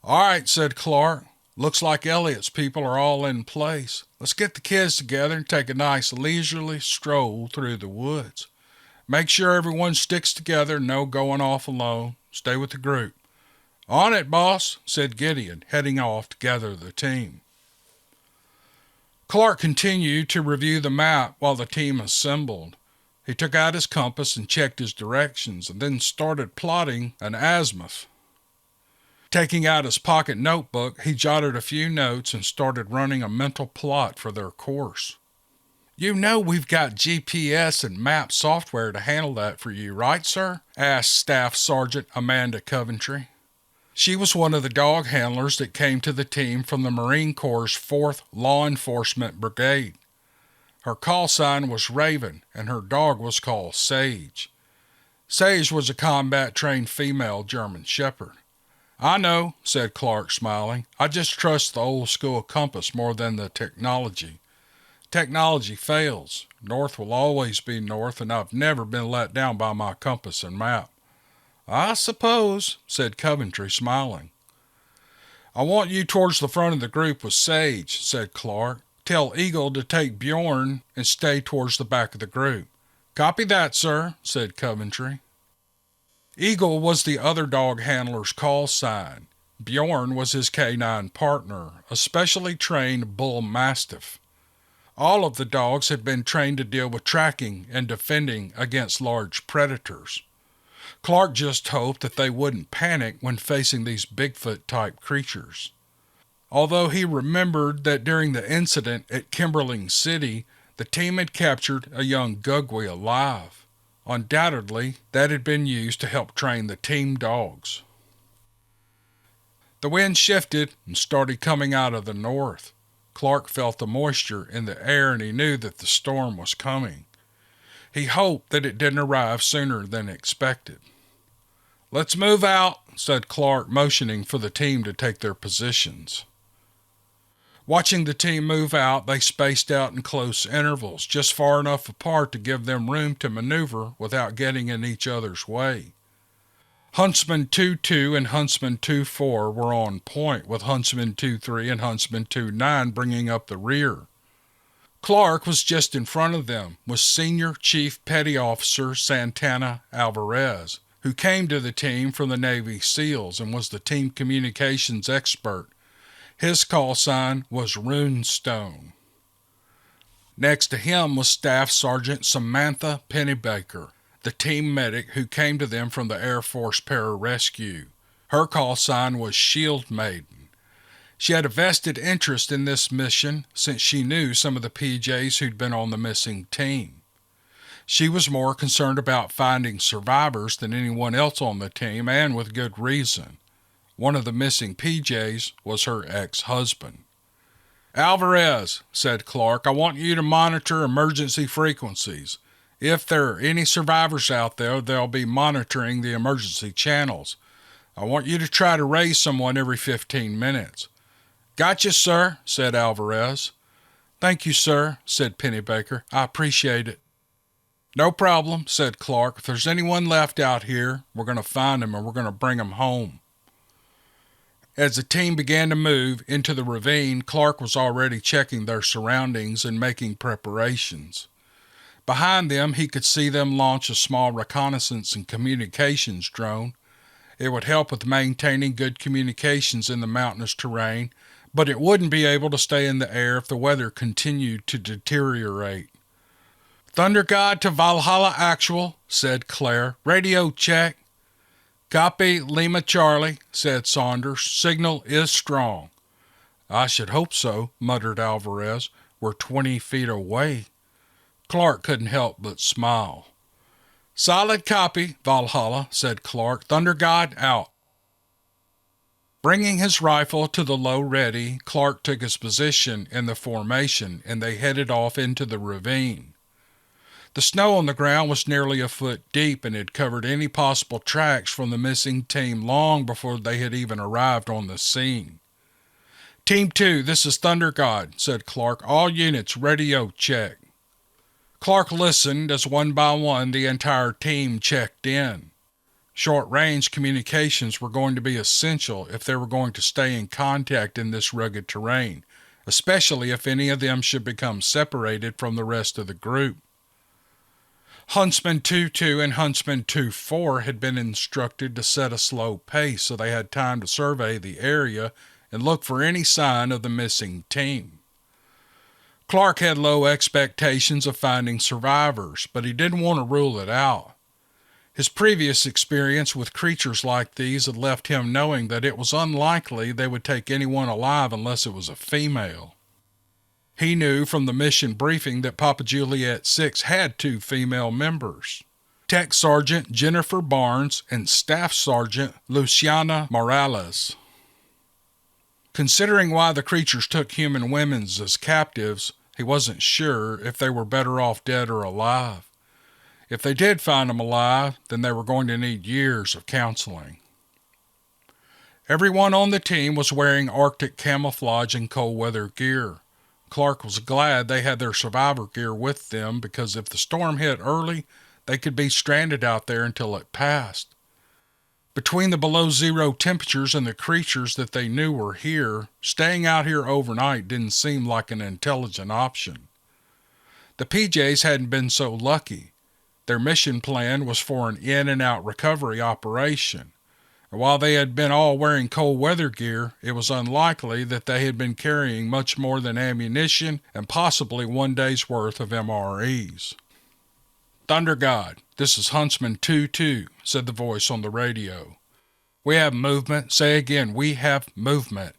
All right, said Clark. Looks like Elliot's people are all in place. Let's get the kids together and take a nice leisurely stroll through the woods. Make sure everyone sticks together, no going off alone. Stay with the group. On it, boss, said Gideon, heading off to gather the team. Clark continued to review the map while the team assembled. He took out his compass and checked his directions, and then started plotting an azimuth. Taking out his pocket notebook, he jotted a few notes and started running a mental plot for their course. You know we've got GPS and map software to handle that for you, right, sir? Asked Staff Sergeant Amanda Coventry. She was one of the dog handlers that came to the team from the Marine Corps' 4th Law Enforcement Brigade. Her call sign was Raven, and her dog was called Sage. Sage was a combat-trained female German Shepherd. I know, said Clark, smiling. I just trust the old-school compass more than the technology. Technology fails. North will always be north, and I've never been let down by my compass and map. I suppose, said Coventry, smiling. I want you towards the front of the group with Sage, said Clark. Tell Eagle to take Bjorn and stay towards the back of the group. Copy that, sir, said Coventry. Eagle was the other dog handler's call sign. Bjorn was his canine partner, a specially trained bull mastiff. All of the dogs had been trained to deal with tracking and defending against large predators. Clark just hoped that they wouldn't panic when facing these Bigfoot-type creatures. Although he remembered that during the incident at Kimberling City, the team had captured a young Gugwe alive. Undoubtedly, that had been used to help train the team dogs. The wind shifted and started coming out of the north. Clark felt the moisture in the air, and he knew that the storm was coming. He hoped that it didn't arrive sooner than expected. Let's move out, said Clark, motioning for the team to take their positions. Watching the team move out, they spaced out in close intervals, just far enough apart to give them room to maneuver without getting in each other's way. Huntsman 2-2 and Huntsman 2-4 were on point, with Huntsman 2-3 and Huntsman 2-9 bringing up the rear. Clark was just in front of them, with Senior Chief Petty Officer Santana Alvarez, who came to the team from the Navy SEALs and was the team communications expert. His call sign was Runestone. Next to him was Staff Sergeant Samantha Pennybaker, the team medic who came to them from the Air Force Pararescue. Her call sign was Shield Maiden. She had a vested interest in this mission since she knew some of the PJs who'd been on the missing team. She was more concerned about finding survivors than anyone else on the team, and with good reason. One of the missing PJs was her ex-husband. Alvarez, said Clark, I want you to monitor emergency frequencies. If there are any survivors out there, they'll be monitoring the emergency channels. I want you to try to raise someone every 15 minutes. Gotcha, sir, said Alvarez. Thank you, sir, said Pennybaker. I appreciate it. No problem, said Clark. If there's anyone left out here, we're going to find them and we're going to bring them home. As the team began to move into the ravine, Clark was already checking their surroundings and making preparations. Behind them, he could see them launch a small reconnaissance and communications drone. It would help with maintaining good communications in the mountainous terrain, but it wouldn't be able to stay in the air if the weather continued to deteriorate. Thunder God to Valhalla Actual, said Claire. Radio check. Copy Lima Charlie, said Saunders. Signal is strong. I should hope so, muttered Alvarez. We're 20 feet away. Clark couldn't help but smile. Solid copy, Valhalla, said Clark. Thunder God out. Bringing his rifle to the low ready, Clark took his position in the formation, and they headed off into the ravine. The snow on the ground was nearly a foot deep and had covered any possible tracks from the missing team long before they had even arrived on the scene. Team 2, this is Thunder God, said Clark. All units, radio check. Clark listened as one by one the entire team checked in. Short-range communications were going to be essential if they were going to stay in contact in this rugged terrain, especially if any of them should become separated from the rest of the group. Huntsman 2-2 and Huntsman 2-4 had been instructed to set a slow pace so they had time to survey the area and look for any sign of the missing team. Clark had low expectations of finding survivors, but he didn't want to rule it out. His previous experience with creatures like these had left him knowing that it was unlikely they would take anyone alive unless it was a female. He knew from the mission briefing that Papa Juliet 6 had 2 female members, Tech Sergeant Jennifer Barnes and Staff Sergeant Luciana Morales. Considering why the creatures took human women as captives, he wasn't sure if they were better off dead or alive. If they did find them alive, then they were going to need years of counseling. Everyone on the team was wearing Arctic camouflage and cold weather gear. Clark was glad they had their survivor gear with them because if the storm hit early, they could be stranded out there until it passed. Between the below-zero temperatures and the creatures that they knew were here, staying out here overnight didn't seem like an intelligent option. The PJs hadn't been so lucky. Their mission plan was for an in-and-out recovery operation. And while they had been all wearing cold weather gear, it was unlikely that they had been carrying much more than ammunition and possibly 1 day's worth of MREs. Thunder God, this is Huntsman 2-2, said the voice on the radio. We have movement. Say again, we have movement.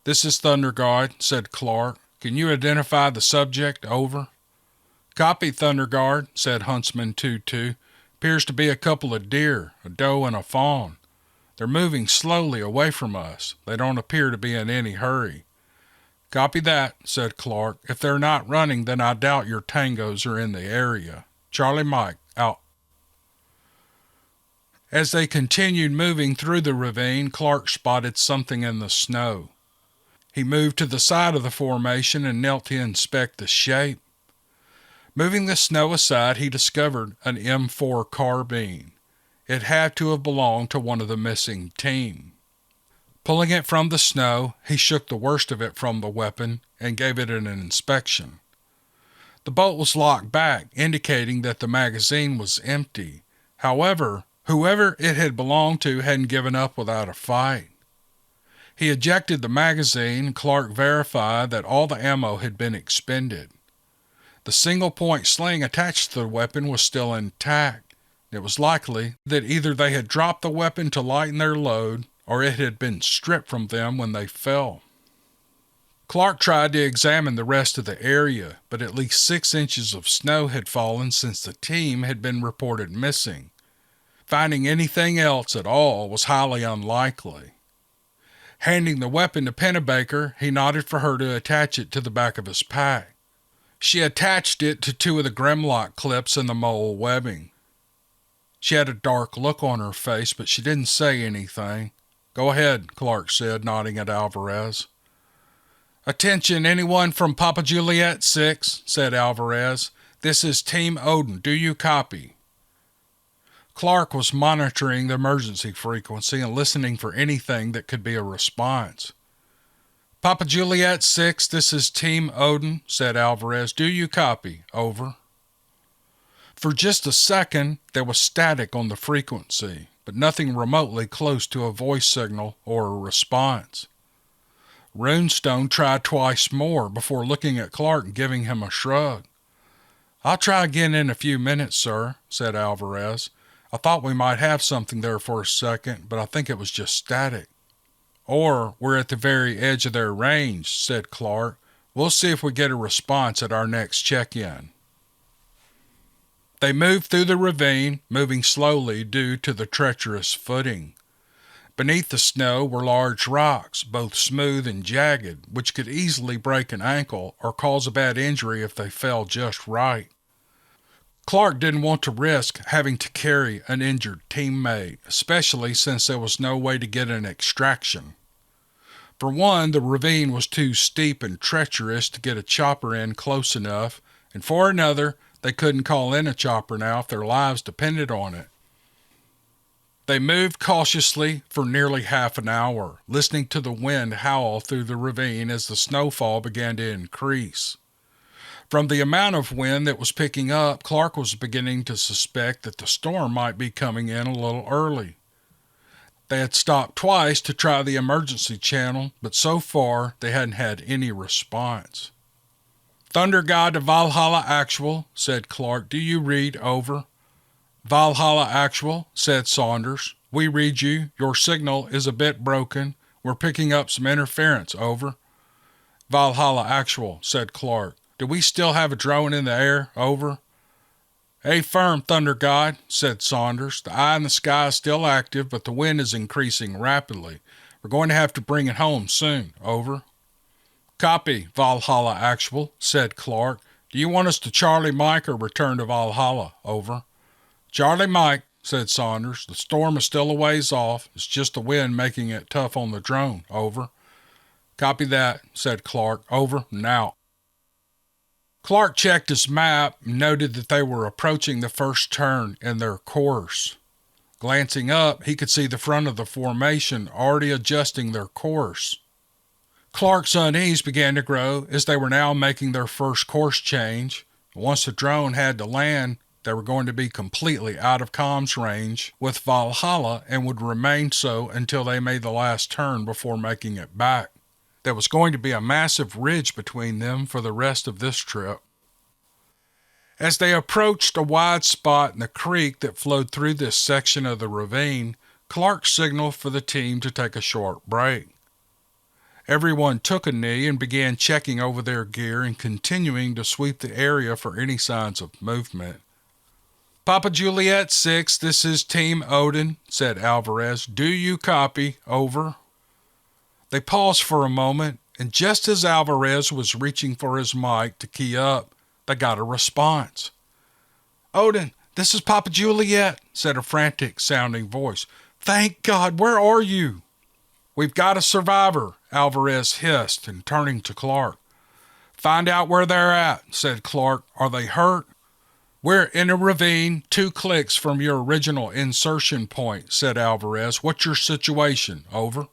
This is Thunder God, said Clark. Can you identify the subject? Over. Copy, Thunder Guard, said Huntsman 2-2. Appears to be a couple of deer, a doe and a fawn. They're moving slowly away from us. They don't appear to be in any hurry. Copy that, said Clark. If they're not running, then I doubt your tangos are in the area. Charlie Mike, out. As they continued moving through the ravine, Clark spotted something in the snow. He moved to the side of the formation and knelt to inspect the shape. Moving the snow aside, he discovered an M4 carbine. It had to have belonged to one of the missing team. Pulling it from the snow, he shook the worst of it from the weapon and gave it an inspection. The bolt was locked back, indicating that the magazine was empty. However, whoever it had belonged to hadn't given up without a fight. He ejected the magazine, and Clark verified that all the ammo had been expended. The single-point sling attached to the weapon was still intact. It was likely that either they had dropped the weapon to lighten their load, or it had been stripped from them when they fell. Clark tried to examine the rest of the area, but at least 6 inches of snow had fallen since the team had been reported missing. Finding anything else at all was highly unlikely. Handing the weapon to Pennebaker, he nodded for her to attach it to the back of his pack. She attached it to 2 of the Grimlock clips in the mole webbing. She had a dark look on her face, but she didn't say anything. Go ahead, Clark said, nodding at Alvarez. Attention, anyone from Papa Juliet 6, said Alvarez. This is Team Odin. Do you copy? Clark was monitoring the emergency frequency and listening for anything that could be a response. Papa Juliet 6, this is Team Odin, said Alvarez. Do you copy? Over. For just a second, there was static on the frequency, but nothing remotely close to a voice signal or a response. Runestone tried twice more before looking at Clark and giving him a shrug. I'll try again in a few minutes, sir, said Alvarez. I thought we might have something there for a second, but I think it was just static. Or we're at the very edge of their range, said Clark. We'll see if we get a response at our next check-in. They moved through the ravine, moving slowly due to the treacherous footing. Beneath the snow were large rocks, both smooth and jagged, which could easily break an ankle or cause a bad injury if they fell just right. Clark didn't want to risk having to carry an injured teammate, especially since there was no way to get an extraction. For one, the ravine was too steep and treacherous to get a chopper in close enough, and for another, they couldn't call in a chopper now if their lives depended on it. They moved cautiously for nearly half an hour, listening to the wind howl through the ravine as the snowfall began to increase. From the amount of wind that was picking up, Clark was beginning to suspect that the storm might be coming in a little early. They had stopped twice to try the emergency channel, but so far they hadn't had any response. Thunder God to Valhalla Actual, said Clark. Do you read? Over. Valhalla Actual, said Saunders. We read you. Your signal is a bit broken. We're picking up some interference. Over. Valhalla Actual, said Clark. Do we still have a drone in the air? Over. Affirm, Thunder God, said Saunders. The eye in the sky is still active, but the wind is increasing rapidly. We're going to have to bring it home soon. Over. Copy, Valhalla Actual, said Clark. Do you want us to Charlie Mike or return to Valhalla? Over. Charlie Mike, said Saunders. The storm is still a ways off. It's just the wind making it tough on the drone. Over. Copy that, said Clark. Over and out. Clark checked his map and noted that they were approaching the first turn in their course. Glancing up, he could see the front of the formation already adjusting their course. Clark's unease began to grow as they were now making their first course change. Once the drone had to land, they were going to be completely out of comms range with Valhalla and would remain so until they made the last turn before making it back. There was going to be a massive ridge between them for the rest of this trip. As they approached a wide spot in the creek that flowed through this section of the ravine, Clark signaled for the team to take a short break. Everyone took a knee and began checking over their gear and continuing to sweep the area for any signs of movement. Papa Juliet 6, this is Team Odin, said Alvarez. Do you copy? Over. They paused for a moment, and just as Alvarez was reaching for his mic to key up, they got a response. Odin, this is Papa Juliet, said a frantic-sounding voice. Thank God, where are you? We've got a survivor, Alvarez hissed, and turning to Clark. Find out where they're at, said Clark. Are they hurt? We're in a ravine, 2 clicks from your original insertion point, said Alvarez. What's your situation? Over.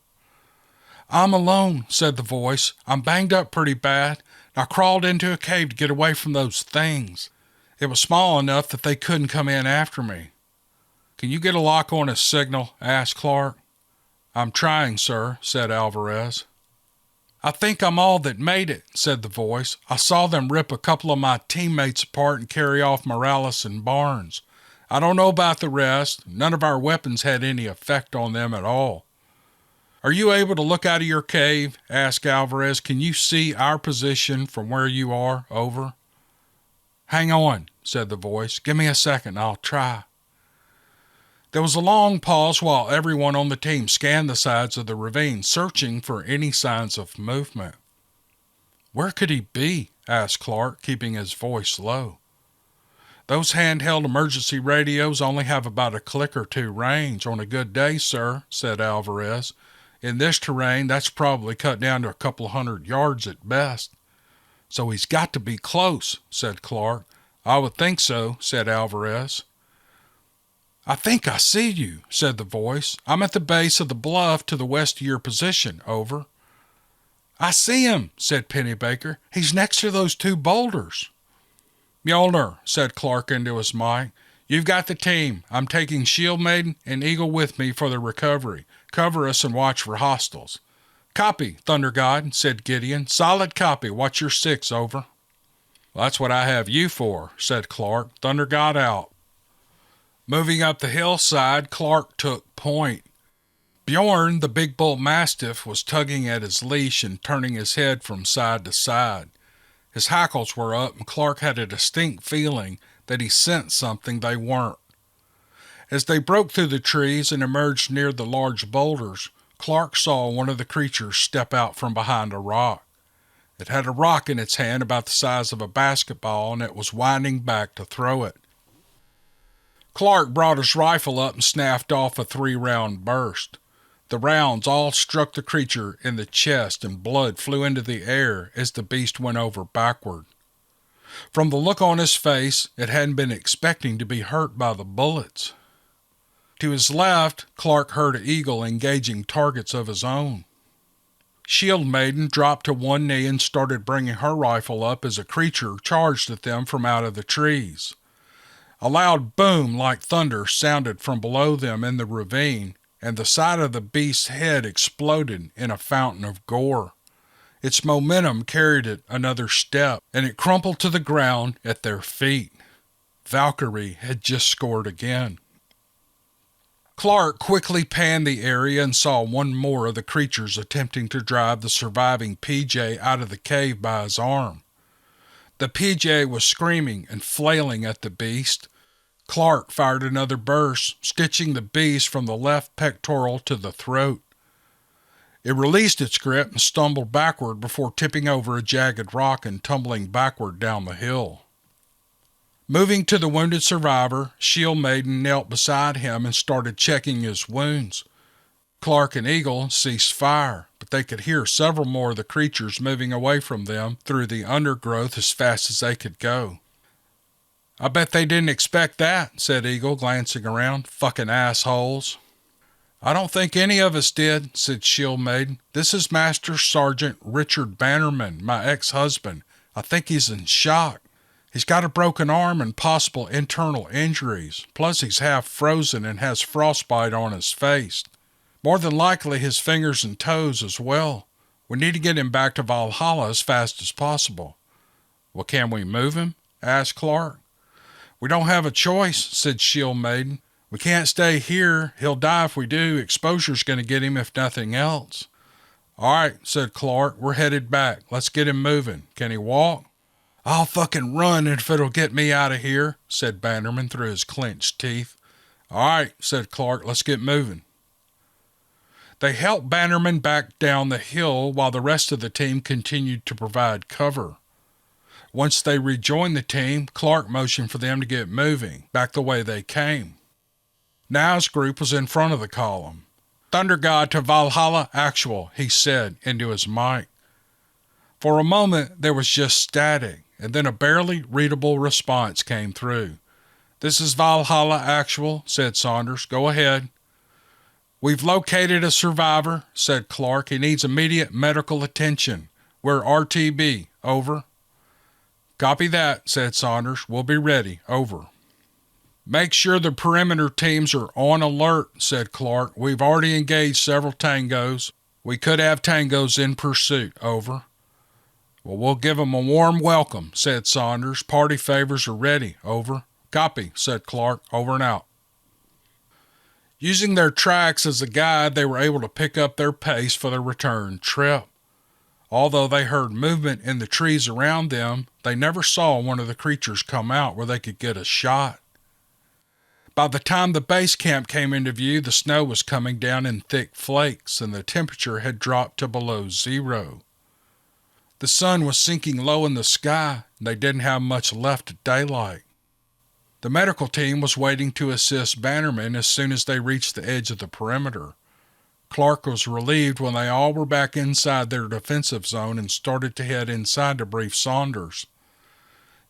I'm alone, said the voice. I'm banged up pretty bad. I crawled into a cave to get away from those things. It was small enough that they couldn't come in after me. Can you get a lock on his signal? Asked Clark. I'm trying, sir, said Alvarez. I think I'm all that made it, said the voice. I saw them rip a couple of my teammates apart and carry off Morales and Barnes. I don't know about the rest. None of our weapons had any effect on them at all. Are you able to look out of your cave? Asked Alvarez. Can you see our position from where you are? Over. Hang on, said the voice. Give me a second. I'll try. There was a long pause while everyone on the team scanned the sides of the ravine, searching for any signs of movement. Where could he be? Asked Clark, keeping his voice low. Those handheld emergency radios only have about a click or two range on a good day, sir, said Alvarez. In this terrain, that's probably cut down to a couple 100 yards at best. So he's got to be close, said Clark. I would think so, said Alvarez. I think I see you, said the voice. I'm at the base of the bluff to the west of your position, over. I see him, said Pennybaker. He's next to those two boulders. Mjolnir, said Clark into his mic. You've got the team. I'm taking Shield Maiden and Eagle with me for the recovery. Cover us and watch for hostiles. Copy, Thunder God, said Gideon. Solid copy. Watch your 6, over. That's what I have you for, said Clark. Thunder God out. Moving up the hillside, Clark took point. Bjorn, the big bull mastiff, was tugging at his leash and turning his head from side to side. His hackles were up, and Clark had a distinct feeling that he sensed something they weren't. As they broke through the trees and emerged near the large boulders, Clark saw one of the creatures step out from behind a rock. It had a rock in its hand about the size of a basketball, and it was winding back to throw it. Clark brought his rifle up and snapped off a 3-round burst. The rounds all struck the creature in the chest, and blood flew into the air as the beast went over backward. From the look on his face, it hadn't been expecting to be hurt by the bullets. To his left, Clark heard Eagle engaging targets of his own. Shield Maiden dropped to one knee and started bringing her rifle up as a creature charged at them from out of the trees. A loud boom like thunder sounded from below them in the ravine, and the side of the beast's head exploded in a fountain of gore. Its momentum carried it another step, and it crumpled to the ground at their feet. Valkyrie had just scored again. Clark quickly panned the area and saw one more of the creatures attempting to drive the surviving PJ out of the cave by his arm. The PJ was screaming and flailing at the beast. Clark fired another burst, stitching the beast from the left pectoral to the throat. It released its grip and stumbled backward before tipping over a jagged rock and tumbling backward down the hill. Moving to the wounded survivor, Shield Maiden knelt beside him and started checking his wounds. Clark and Eagle ceased fire, but they could hear several more of the creatures moving away from them through the undergrowth as fast as they could go. I bet they didn't expect that, said Eagle, glancing around. Fucking assholes. I don't think any of us did, said Shield Maiden. This is Master Sergeant Richard Bannerman, my ex-husband. I think he's in shock. He's got a broken arm and possible internal injuries. Plus he's half frozen and has frostbite on his face. More than likely his fingers and toes as well. We need to get him back to Valhalla as fast as possible. Well, can we move him? Asked Clark. We don't have a choice, said Shield Maiden. We can't stay here. He'll die if we do. Exposure's going to get him if nothing else. All right, said Clark. We're headed back. Let's get him moving. Can he walk? I'll fucking run if it'll get me out of here, said Bannerman through his clenched teeth. All right, said Clark. Let's get moving. They helped Bannerman back down the hill while the rest of the team continued to provide cover. Once they rejoined the team, Clark motioned for them to get moving, back the way they came. Now his group was in front of the column. Thunder God to Valhalla Actual, he said into his mic. For a moment there was just static, and then a barely readable response came through. This is Valhalla Actual, said Saunders. Go ahead. We've located a survivor, said Clark. He needs immediate medical attention. We're RTB. Over. Copy that, said Saunders. We'll be ready. Over. Make sure the perimeter teams are on alert, said Clark. We've already engaged several tangos. We could have tangos in pursuit. Over. Well, we'll give them a warm welcome, said Saunders. Party favors are ready. Over. Copy, said Clark. Over and out. Using their tracks as a guide, they were able to pick up their pace for their return trip. Although they heard movement in the trees around them, they never saw one of the creatures come out where they could get a shot. By the time the base camp came into view, the snow was coming down in thick flakes, and the temperature had dropped to below 0. The sun was sinking low in the sky, and they didn't have much left of daylight. The medical team was waiting to assist Bannerman as soon as they reached the edge of the perimeter. Clark was relieved when they all were back inside their defensive zone and started to head inside to brief Saunders.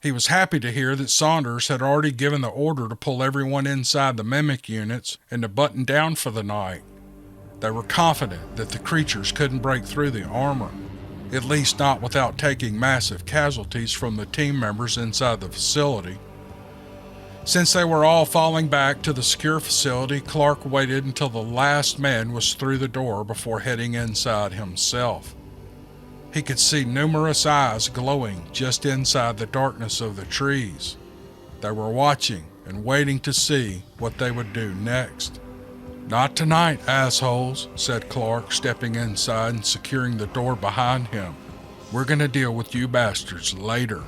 He was happy to hear that Saunders had already given the order to pull everyone inside the Mimic units and to button down for the night. They were confident that the creatures couldn't break through the armor, at least not without taking massive casualties from the team members inside the facility. Since they were all falling back to the secure facility, Clark waited until the last man was through the door before heading inside himself. He could see numerous eyes glowing just inside the darkness of the trees. They were watching and waiting to see what they would do next. "Not tonight, assholes," said Clark, stepping inside and securing the door behind him. "We're gonna deal with you bastards later."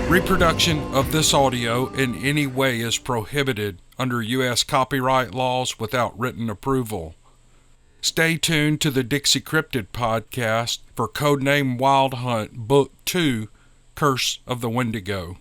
Reproduction of this audio in any way is prohibited under U.S. copyright laws without written approval. Stay tuned to the Dixiecryptid podcast for Codename Wild Hunt Book 2, Curse of the Wendigo.